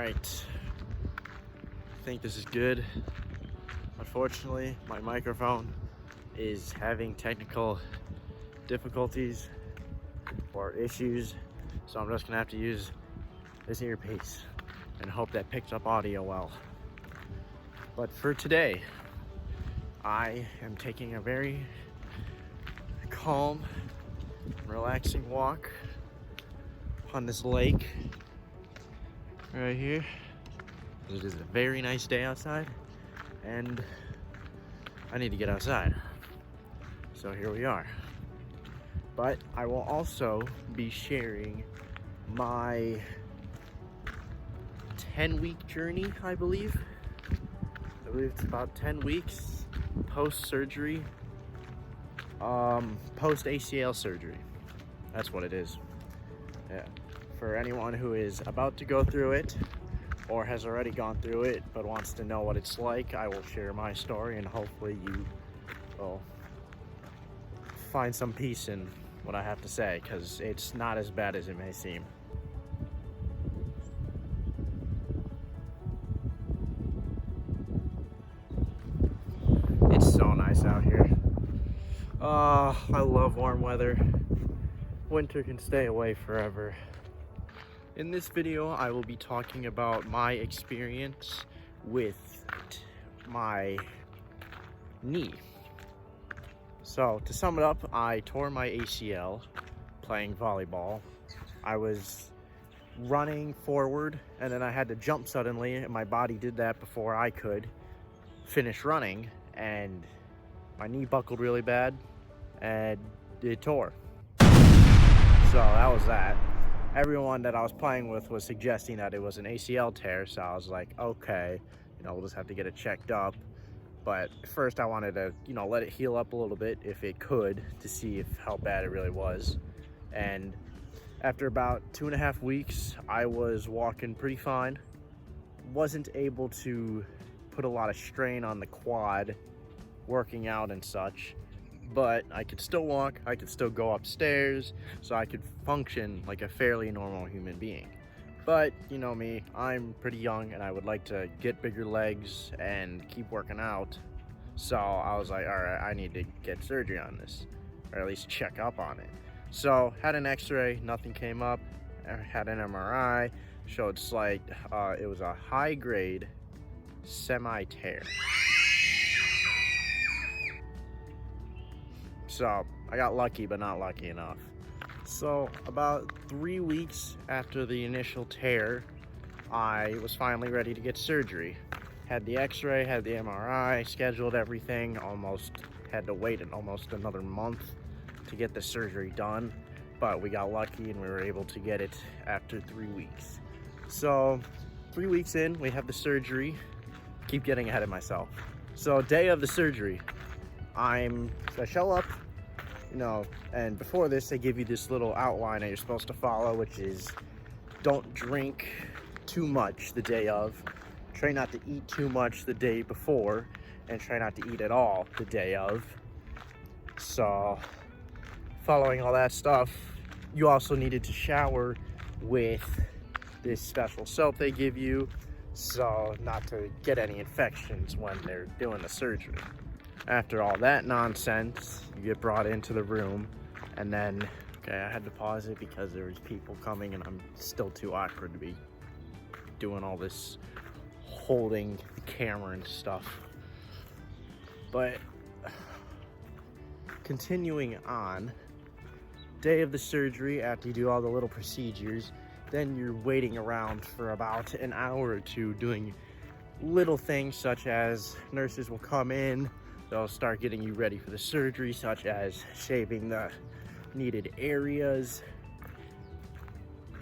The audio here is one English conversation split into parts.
Alright, I think this is good. Unfortunately, my microphone is having technical difficulties or issues, so I'm just gonna have to use this earpiece and hope that picks up audio well. But for today, I am taking a very calm, relaxing walk on this lake right here. It is a very nice day outside, and I need to get outside. So here we are. But I will also be sharing my 10-week journey, I believe. I believe it's about 10 weeks post-surgery, post-ACL surgery. That's what it is. Yeah. For anyone who is about to go through it or has already gone through it but wants to know what it's like, I will share my story, and hopefully you will find some peace in what I have to say, because it's not as bad as it may seem. It's so nice out here. I love warm weather. Winter can stay away forever. In this video, I will be talking about my experience with my knee. So to sum it up, I tore my ACL playing volleyball. I was running forward and then I had to jump suddenly, and my body did that before I could finish running, and my knee buckled really bad and it tore. So that was that. Everyone that I was playing with was suggesting that it was an ACL tear, so I was like, okay, we'll just have to get it checked up. But first I wanted to, let it heal up a little bit if it could, to see how bad it really was. And after about 2.5 weeks, I was walking pretty fine. Wasn't able to put a lot of strain on the quad, working out and such, but I could still walk, I could still go upstairs, so I could function like a fairly normal human being. But you know me, I'm pretty young and I would like to get bigger legs and keep working out. So I was like, all right, I need to get surgery on this, or at least check up on it. So had an x-ray, nothing came up. I had an MRI, showed slight, it was a high grade semi-tear. So I got lucky, but not lucky enough. So about 3 weeks after the initial tear, I was finally ready to get surgery. Had the x-ray, had the MRI, scheduled everything, almost had to wait almost another month to get the surgery done, but we got lucky and we were able to get it after 3 weeks. So 3 weeks in, we have the surgery. Keep getting ahead of myself. So day of the surgery, I show up, and before this, they give you this little outline that you're supposed to follow, which is don't drink too much the day of, try not to eat too much the day before, and try not to eat at all the day of. So following all that stuff, you also needed to shower with this special soap they give you, so not to get any infections when they're doing the surgery. After all that nonsense, you get brought into the room, and then, okay, I had to pause it because there was people coming and I'm still too awkward to be doing all this holding the camera and stuff. But continuing on, day of the surgery, after you do all the little procedures, then you're waiting around for about an hour or two doing little things, such as nurses will come in, they'll start getting you ready for the surgery, such as shaving the needed areas,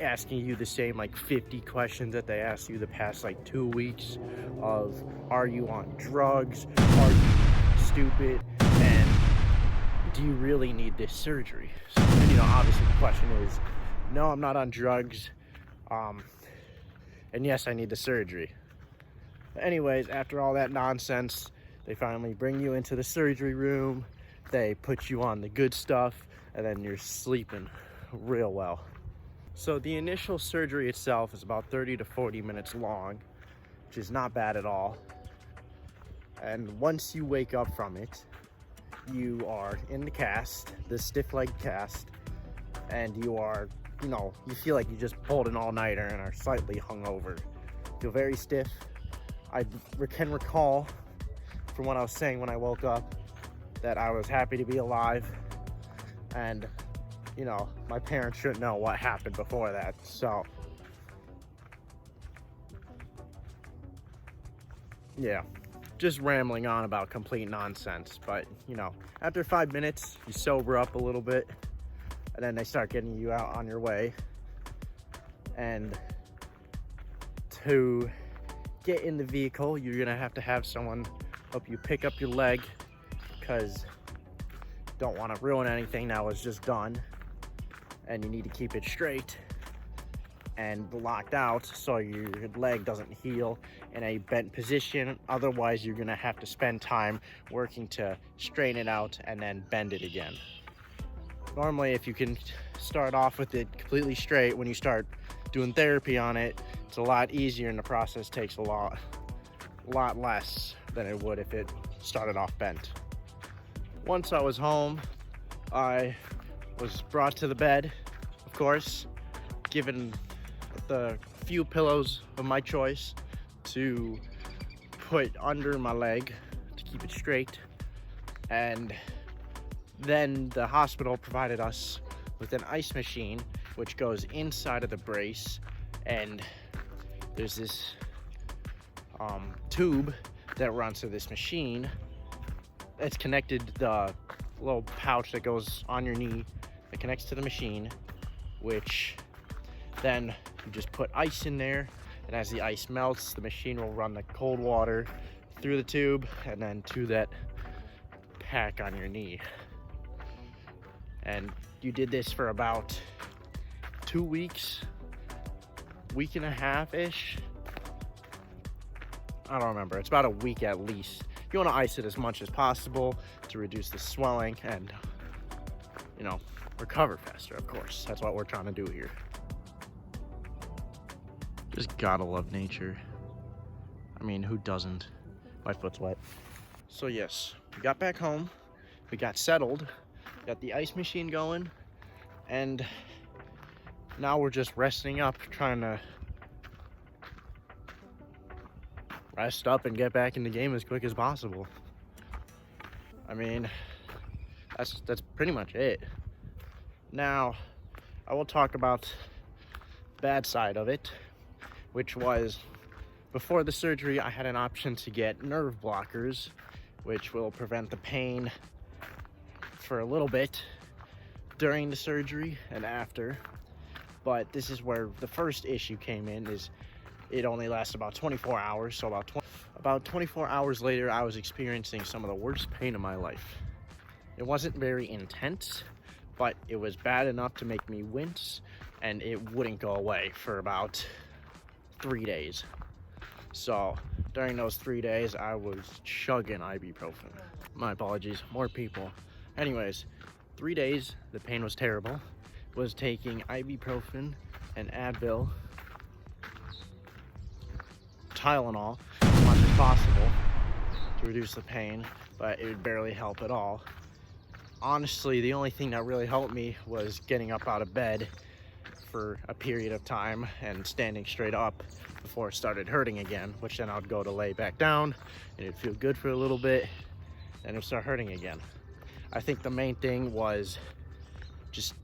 asking you the same 50 questions that they asked you the past 2 weeks of, are you on drugs, are you stupid, and do you really need this surgery? So, obviously the question is, no, I'm not on drugs, and yes, I need the surgery. Anyways, after all that nonsense, they finally bring you into the surgery room, they put you on the good stuff, and then you're sleeping real well. So the initial surgery itself is about 30 to 40 minutes long, which is not bad at all. And once you wake up from it, you are in the cast, the stiff leg cast, and you are, you feel like you just pulled an all-nighter and are slightly hungover. Feel very stiff. I can recall from what I was saying when I woke up that I was happy to be alive, and my parents shouldn't know what happened before that. So yeah, just rambling on about complete nonsense. But after 5 minutes you sober up a little bit, and then they start getting you out on your way. And to get in the vehicle, you're gonna have to have someone help you pick up your leg, because don't want to ruin anything that was just done, and you need to keep it straight and locked out so your leg doesn't heal in a bent position. Otherwise, you're gonna have to spend time working to straighten it out and then bend it again. Normally, if you can start off with it completely straight, when you start doing therapy on it, it's a lot easier, and the process takes a lot less than it would if it started off bent. Once I was home, I was brought to the bed, of course, given the few pillows of my choice to put under my leg to keep it straight. And then the hospital provided us with an ice machine, which goes inside of the brace, and there's this tube that runs through this machine. It's connected to the little pouch that goes on your knee that connects to the machine, which then you just put ice in there, and as the ice melts, the machine will run the cold water through the tube and then to that pack on your knee. And you did this for about 2 weeks, week and a half-ish. I don't remember. It's about a week at least. You want to ice it as much as possible to reduce the swelling and, recover faster, of course. That's what we're trying to do here. Just gotta love nature. I mean, who doesn't? My foot's wet. So yes, we got back home, we got settled, got the ice machine going, and now we're just resting up, trying to rest up and get back in the game as quick as possible. I mean, that's pretty much it. Now, I will talk about the bad side of it, which was before the surgery, I had an option to get nerve blockers, which will prevent the pain for a little bit during the surgery and after. But this is where the first issue came in, is it only lasts about 24 hours. So about 24 hours later, I was experiencing some of the worst pain of my life. It wasn't very intense, but it was bad enough to make me wince, and it wouldn't go away for about 3 days. So during those 3 days, I was chugging ibuprofen. My apologies, more people. Anyways, 3 days, the pain was terrible. Was taking ibuprofen and Advil, Tylenol, as much as possible to reduce the pain, but it would barely help at all. Honestly, the only thing that really helped me was getting up out of bed for a period of time and standing straight up before it started hurting again, which then I'd go to lay back down and it'd feel good for a little bit and it'd start hurting again. I think the main thing was just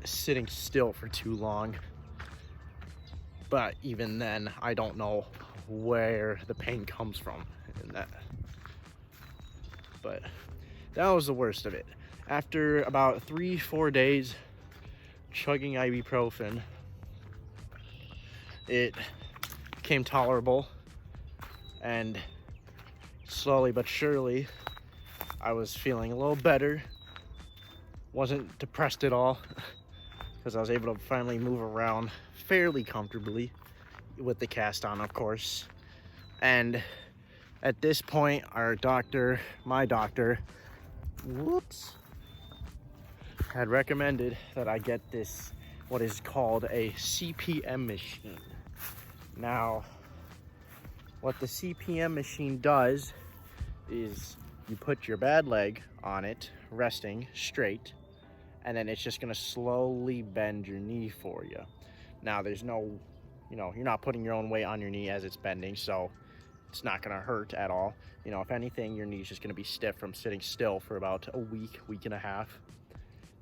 sitting still for too long, but even then I don't know where the pain comes from in that. But that was the worst of it. After about 3-4 days chugging ibuprofen, it became tolerable, and slowly but surely I was feeling a little better. Wasn't depressed at all, because I was able to finally move around fairly comfortably with the cast on, of course. And at this point, my doctor, had recommended that I get this what is called a CPM machine. Now, what the CPM machine does is you put your bad leg on it, resting straight, and then it's just gonna slowly bend your knee for you. Now, there's no, you're not putting your own weight on your knee as it's bending, so it's not gonna hurt at all. If anything, your knee's just gonna be stiff from sitting still for about a week and a half,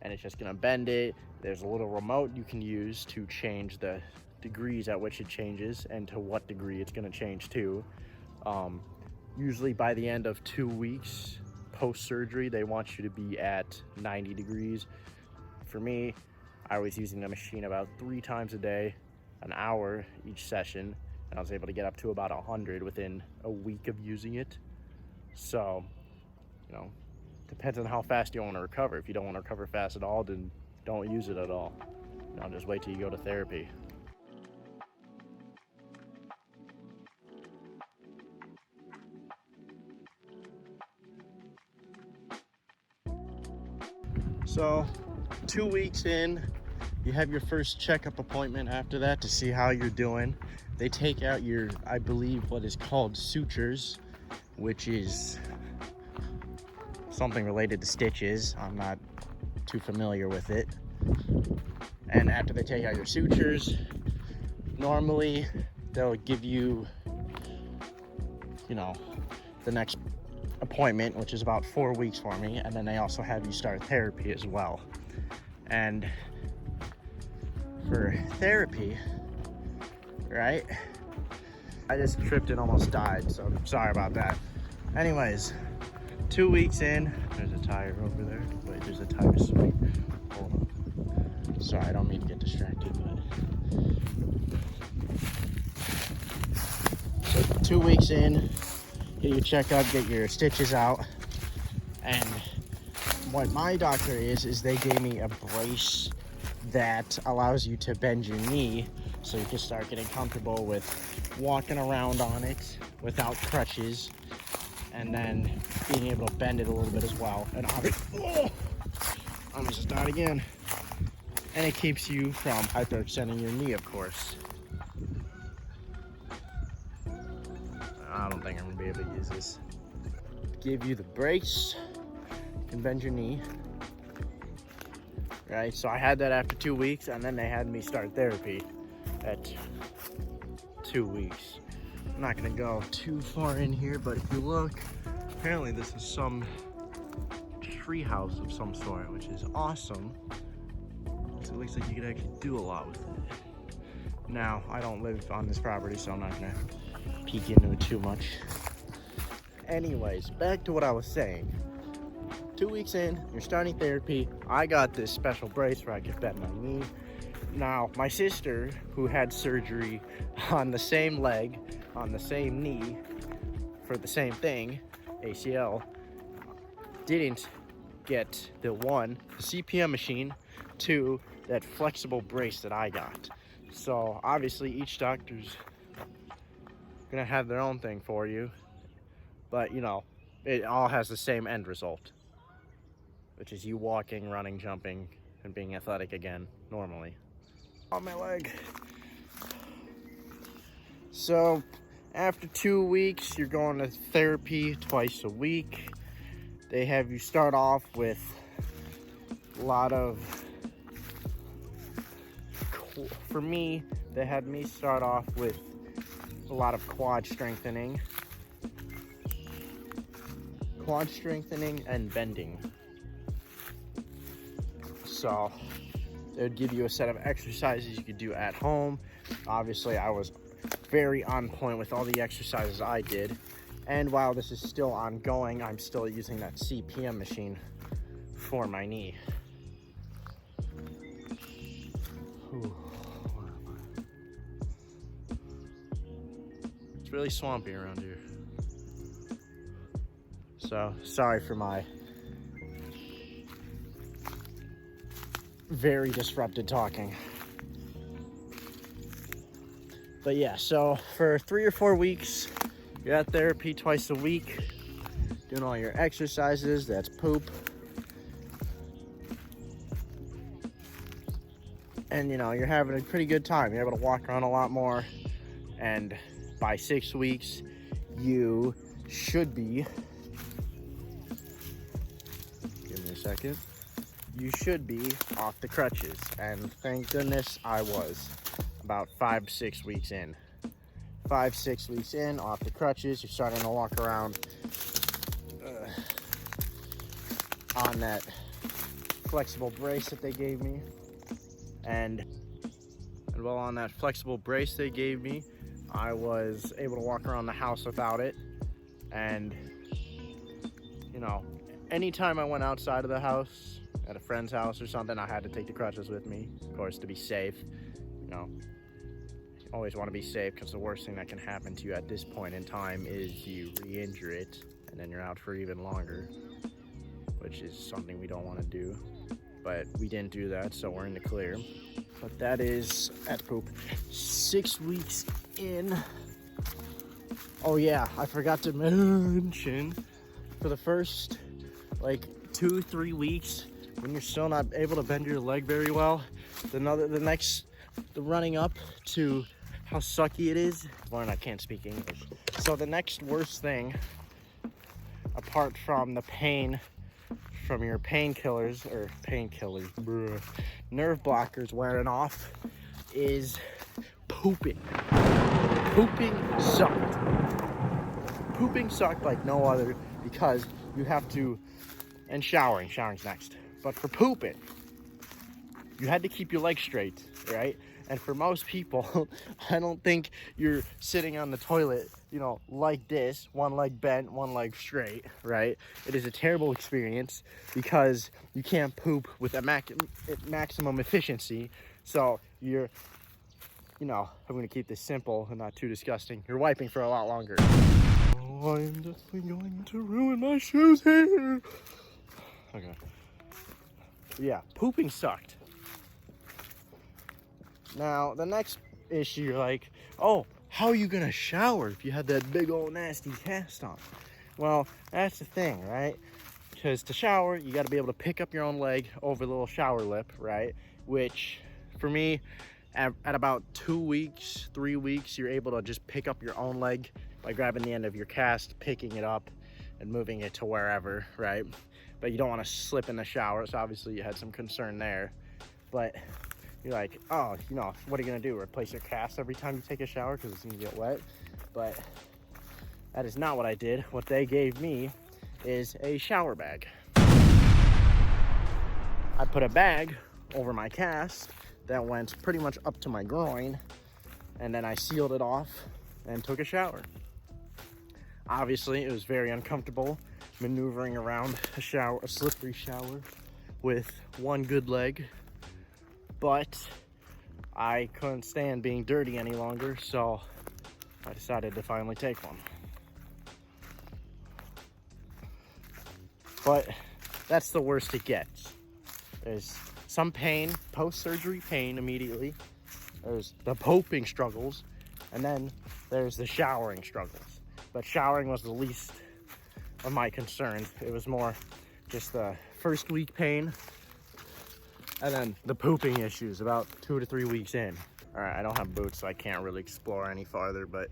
and it's just gonna bend it. There's a little remote you can use to change the degrees at which it changes and to what degree it's gonna change to. Usually by the end of 2 weeks post-surgery, they want you to be at 90 degrees. For me, I was using the machine about 3 times a day, an hour each session, and I was able to get up to about 100 within a week of using it. So, depends on how fast you want to recover. If you don't want to recover fast at all, then don't use it at all. Just wait till you go to therapy. So 2 weeks in, you have your first checkup appointment after that to see how you're doing. They take out your, I believe, what is called sutures, which is something related to stitches. I'm not too familiar with it. And after they take out your sutures, normally they'll give you, the next appointment, which is about 4 weeks for me, and then they also have you start therapy as well. And for therapy, right, I just tripped and almost died, so I'm sorry about that. Anyways, 2 weeks in, there's a tire over there. Wait, there's a tire swing. Hold on. Sorry, I don't mean to get distracted, but so 2 weeks in, get your checkup, get your stitches out, and what my doctor is they gave me a brace that allows you to bend your knee so you can start getting comfortable with walking around on it without crutches, and then being able to bend it a little bit as well. And obviously, I'm gonna start again. And it keeps you from hyperextending your knee, of course. I don't think I'm gonna be able to use this. Give you the brace, you can bend your knee. Right, so I had that after 2 weeks, and then they had me start therapy at 2 weeks. I'm not gonna go too far in here, but if you look, apparently this is some tree house of some sort, which is awesome. So it looks like you could actually do a lot with it. Now, I don't live on this property, so I'm not gonna peek into it too much. Anyways, back to what I was saying. 2 weeks in, you're starting therapy. I got this special brace where I can bend my knee. Now, my sister, who had surgery on the same leg, on the same knee, for the same thing, ACL, didn't get the CPM machine, 2, that flexible brace that I got. So obviously each doctor's gonna have their own thing for you, but it all has the same end result, which is you walking, running, jumping, and being athletic again, normally. On my leg. So after 2 weeks, you're going to therapy twice a week. They have you start off with a lot of, for me, they had me start off with a lot of quad strengthening and bending. So they would give you a set of exercises you could do at home. Obviously, I was very on point with all the exercises I did. And while this is still ongoing, I'm still using that CPM machine for my knee. Ooh. It's really swampy around here. So, sorry for my very disrupted talking. But yeah, so for 3 or 4 weeks, you're at therapy twice a week, doing all your exercises. That's poop. and you're having a pretty good time. You're able to walk around a lot more, and by 6 weeks you should be, give me a second, you should be off the crutches. And thank goodness I was about 5 to 6 weeks in. 5 to 6 weeks in, off the crutches. You're starting to walk around on that flexible brace that they gave me, and while on that flexible brace they gave me, I was able to walk around the house without it. And anytime I went outside of the house, at a friend's house or something, I had to take the crutches with me, of course, to be safe. You always want to be safe, because the worst thing that can happen to you at this point in time is you re-injure it, and then you're out for even longer, which is something we don't want to do. But we didn't do that, so we're in the clear. But that's poop. 6 weeks in. Oh yeah, I forgot to mention, for the first like 2-3 weeks, when you're still not able to bend your leg very well, the running up to how sucky it is, Lauren, I can't speak English. So the next worst thing, apart from the pain from your painkillers, nerve blockers wearing off, is pooping. Pooping sucked. Pooping sucked like no other, because you have to, and showering's next. But for pooping, you had to keep your legs straight, right? And for most people, I don't think you're sitting on the toilet, like this, one leg bent, one leg straight, right? It is a terrible experience, because you can't poop with a maximum efficiency. So you're, I'm going to keep this simple and not too disgusting. You're wiping for a lot longer. Oh, I'm definitely going to ruin my shoes here. Okay. Yeah, pooping sucked. Now, the next issue, you're like, oh, how are you gonna shower if you had that big old nasty cast on? Well, that's the thing, right? Because to shower, you gotta be able to pick up your own leg over the little shower lip, right? Which, for me, at about 2 weeks, 3 weeks, you're able to just pick up your own leg by grabbing the end of your cast, picking it up, and moving it to wherever, right? But you don't want to slip in the shower, so obviously you had some concern there. But you're like, oh, what are you gonna do? Replace your cast every time you take a shower because it's gonna get wet? But that is not what I did. What they gave me is a shower bag. I put a bag over my cast that went pretty much up to my groin, and then I sealed it off and took a shower. Obviously, it was very uncomfortable maneuvering around a slippery shower with one good leg, but I couldn't stand being dirty any longer, so I decided to finally take one. But that's the worst it gets. There's some pain, post-surgery pain immediately. There's the pooping struggles, and then there's the showering struggles. But showering was the least of my concerns. It was more just the first week pain, and then the pooping issues about 2 to 3 weeks in. All right, I don't have boots, so I can't really explore any farther, but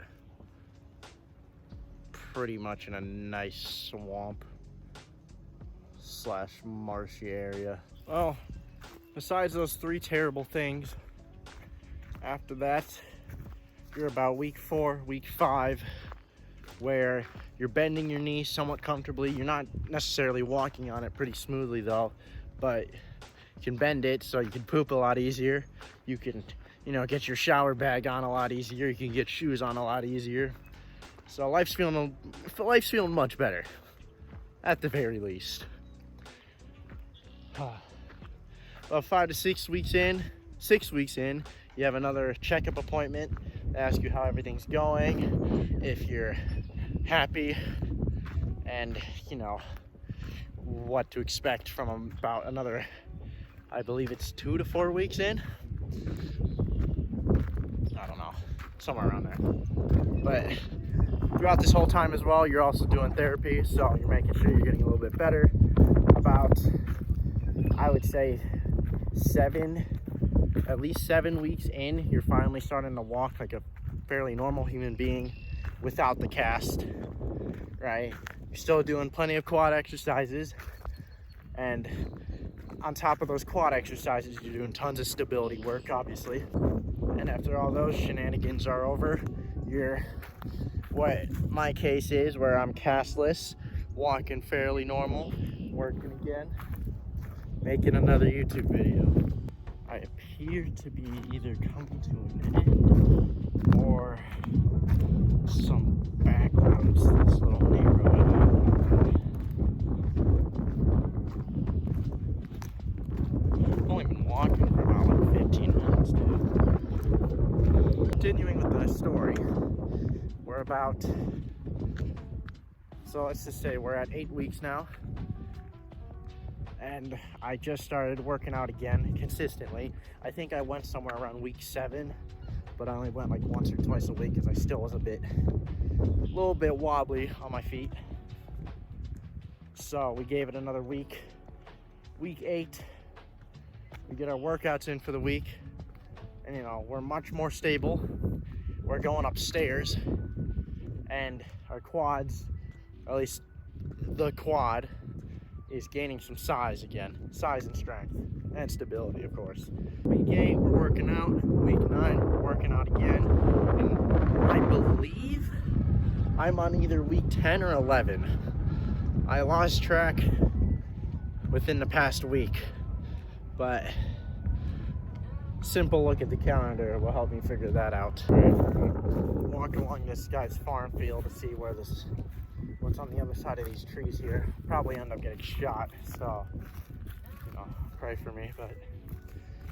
pretty much in a nice swamp / marshy area. Well, besides those 3 terrible things, after that, you're about week 4, week 5, where you're bending your knee somewhat comfortably. You're not necessarily walking on it pretty smoothly though, but you can bend it so you can poop a lot easier. You can, get your shower bag on a lot easier. You can get shoes on a lot easier. So life's feeling much better, at the very least. About 5 to 6 weeks in, you have another checkup appointment. They ask you how everything's going, if you're happy, and what to expect from about another, I believe it's 2 to 4 weeks in. I don't know, somewhere around there. But throughout this whole time as well, you're also doing therapy, so you're making sure you're getting a little bit better. About, I would say, 7 at least 7 weeks in, you're finally starting to walk like a fairly normal human being without the cast, right? You're still doing plenty of quad exercises, and on top of those quad exercises, you're doing tons of stability work, obviously. And after all those shenanigans are over, you're, what my case is, where I'm castless, walking fairly normal, working again, making another YouTube video. I appear to be either coming to an end or some back roads to this little neighborhood. I've only been walking for about like 15 minutes, dude. Continuing with the story, we're about, so let's just say we're at 8 weeks now. And I just started working out again consistently. I think I went somewhere around week 7, but I only went like once or twice a week because I still was a little bit wobbly on my feet. So we gave it another week. Week 8, we get our workouts in for the week, and you know, we're much more stable. We're going upstairs, and our quads, at least the quad, is gaining some size again. Size and strength. And stability, of course. Week 8, we're working out. Week 9, we're working out again. And I believe I'm on either week 10 or 11. I lost track within the past week. But simple look at the calendar will help me figure that out. Walking along this guy's farm field to see where what's on the other side of these trees here. Probably end up getting shot, so you know, pray for me. But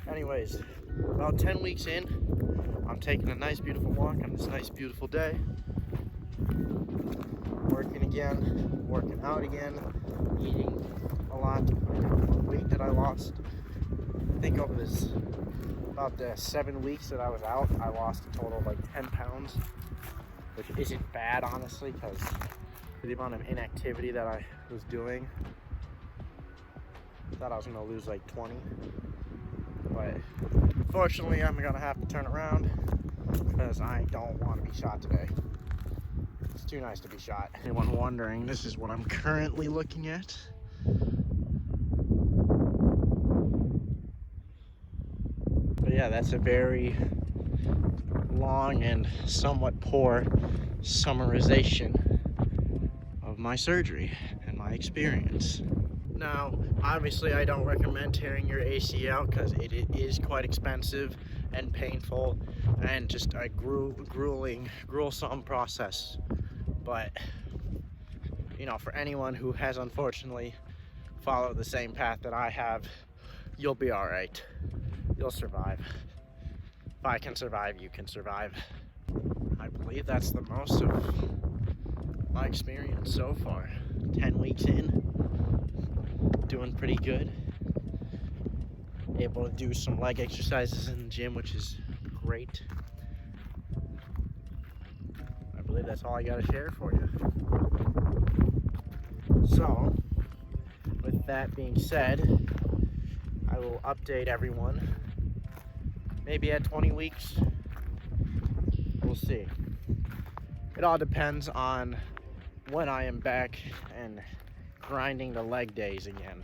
anyways, about 10 weeks in, I'm taking a nice beautiful walk on this nice beautiful day, working again, working out again, eating a lot. The weight that I lost, I think over this about the 7 weeks that I was out, I lost a total of like 10 pounds, which isn't bad, honestly, because the amount of inactivity that I was doing, I thought I was gonna lose like 20, but fortunately I'm gonna have to turn around because I don't want to be shot today. It's too nice to be shot. Anyone wondering, this is what I'm currently looking at. But yeah, that's a very long and somewhat poor summarization of my surgery and my experience. Now, obviously I don't recommend tearing your ACL because it is quite expensive and painful and just a gruesome process. But, you know, for anyone who has unfortunately followed the same path that I have, you'll be all right. You'll survive. If I can survive, you can survive. I believe that's the most of my experience so far. 10 weeks in, doing pretty good. Able to do some leg exercises in the gym, which is great. I believe that's all I gotta share for you. So, with that being said, I will update everyone. Maybe at 20 weeks, we'll see. It all depends on when I am back and grinding the leg days again,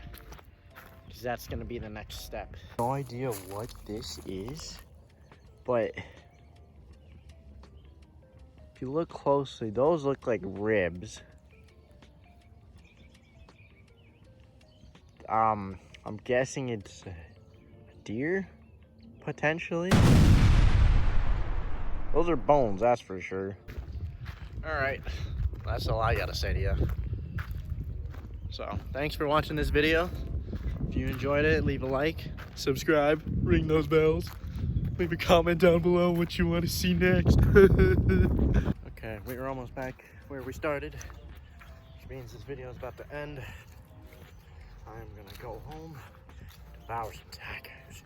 because that's going to be the next step. No idea what this is, but if you look closely, those look like ribs. I'm guessing it's a deer, potentially. Those are bones, that's for sure. All right, that's all I gotta say to you. So, thanks for watching this video. If you enjoyed it, leave a like, subscribe, ring those bells. Leave a comment down below what you want to see next. Okay, we're almost back where we started, which means this video is about to end. I'm gonna go home, devour some tacos.